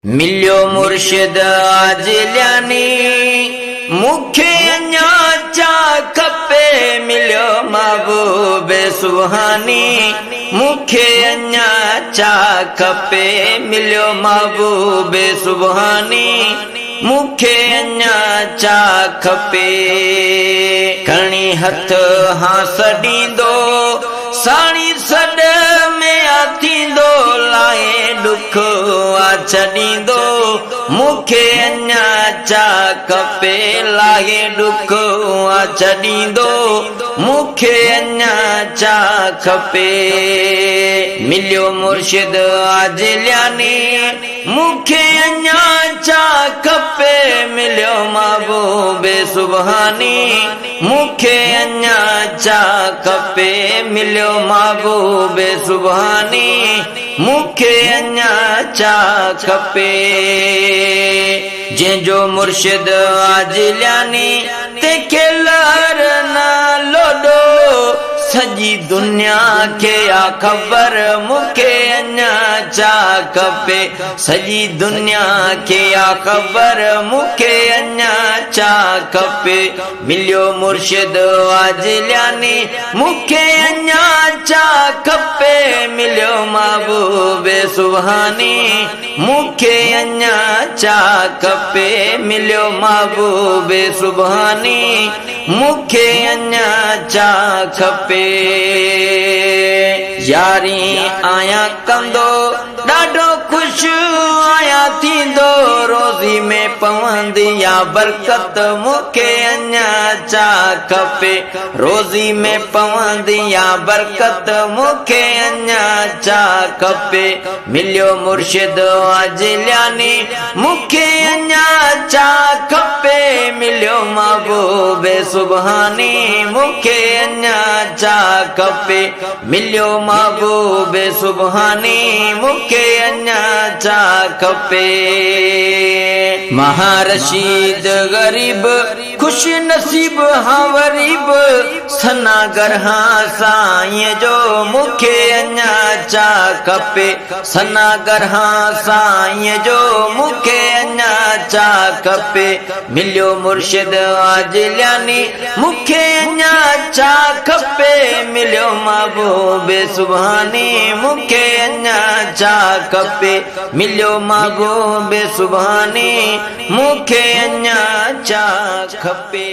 मिलियो मुर्शिद आजिल्यानी मुखे अञा चा खपे। मिलियो महबूब सुहानी मुखे अञा चा खपे। मिलियो महबूब सुहानी मुखे अञा चा खपे। खणी हथ हाँ सडींदो साणी सड में आथींदो लाए दुख आ छडींदो मुखे अञा चा खपे। लाए दुख आ छडींदो मुखे अञा चा खपे। मिलियो मुर्शिद आजिल्यानी मुखे अञा चा खपे। मिलियो महबूब सुभानी मुखे अञा चा खपे। मिलियो महबूब सुभानी मुखे अञा चा खपे। जंहिंजो मुर्शिद आजिल्यानी तंहिंखे लहर ना लोडो सजी दुनिया के आ खबर मुखे अञा चा खपे। सजी दुनिया के आ खबर मुखे अञा चा खपे। मिलियो मुर्शिद आजिल्यानी मुखे अञा चा खपे। मिलियो महबूब सुभानी मुखे अञा चा खपे। मिलियो महबूब सुभानी मुखे अञा चा खपे। यारी आया कंदो ॾाढो खुश आया थींदो रोज़ी में पवंदी या बरकत मुखे अञा चा खपे। रोज़ी में पवंदी या बरकत मुखे अञा चा खपे। मिलियो मुर्शिद आजिल्यानी मुखे अञा चा खपे। मिलियो महबूब सुभानी मुखे अञा चा खपे। मिलियो महबूब सुभानी मुखे अञा चा खपे। महारशीद गरीब खुश नसीब हाँ वरीब सनागर हाँ साईं जो मुखे अञा चा खपे। सनागर हाँ साईं जो मुखे अञा चा खपे। मिलियो मुर्शिद आजिल्यानी मुखे अञा चा खपे। मिलियो महबूब सुभानी मुखे अञा चा खपे। मिलियो महबूब सुभानी मुखे अञा चा खपे।